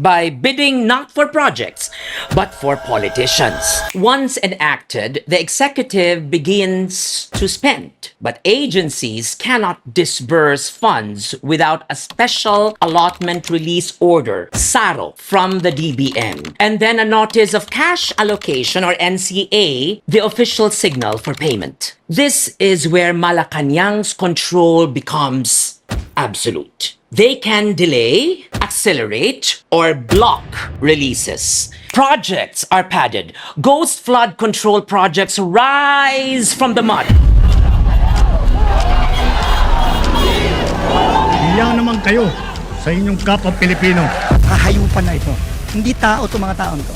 by bidding not for projects, but for politicians. Once enacted, the executive begins to spend, but agencies cannot disburse funds without a special allotment release order, SARO, from the DBM, and then a notice of cash allocation or NCA, the official signal for payment. This is where Malacanang's control becomes absolute. They can delay, accelerate, or block releases. Projects are padded. Ghost flood control projects rise from the mud. Iyan naman kayo sa inyong kapwa Pilipino. Kahayupan na ito. Hindi tao itong mga taon to.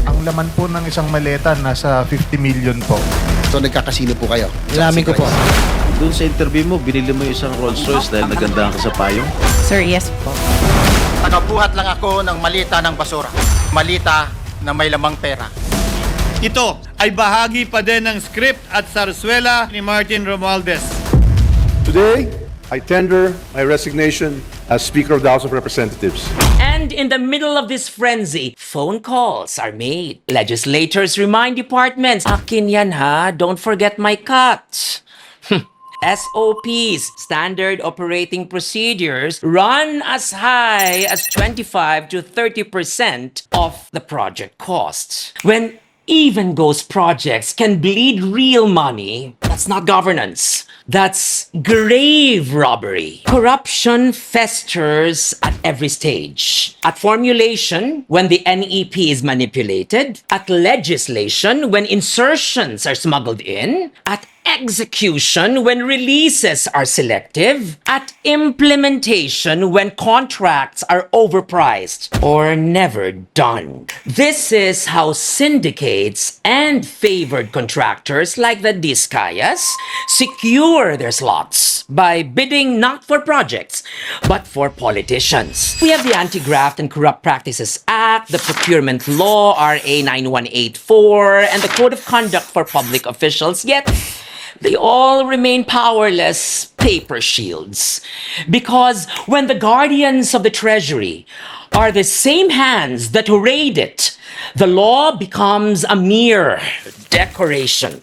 Ang laman po ng isang maleta nasa 50 million po. So nagkakasino po kayo? Ilamin ko po. Doon sa interview mo, binili mo yung isang Rolls Royce dahil nagandahan ka sa payong? Sir, yes po. Tagabuhat lang ako ng malita ng basura. Malita na may lamang pera. Ito ay bahagi pa din ng script at sarswela ni Martin Romualdez. Today, I tender my resignation as Speaker of the House of Representatives. And in the middle of this frenzy, phone calls are made. Legislators remind departments, akin yan ha, don't forget my cut. SOPs, standard operating procedures, run as high as 25 to 30% of the project costs. When even ghost projects can bleed real money, that's not governance. That's grave robbery. Corruption festers at every stage. At formulation, when the NEP is manipulated. At legislation, when insertions are smuggled in. At execution, when releases are selective. At implementation, when contracts are overpriced or never done. This is how syndicates and favored contractors like the Discayas secure their slots by bidding not for projects, but for politicians. We have the Anti-Graft and Corrupt Practices Act, the Procurement Law, RA 9184, and the Code of Conduct for Public Officials, yet they all remain powerless paper shields. Because when the guardians of the treasury are the same hands that raid it, the law becomes a mere decoration.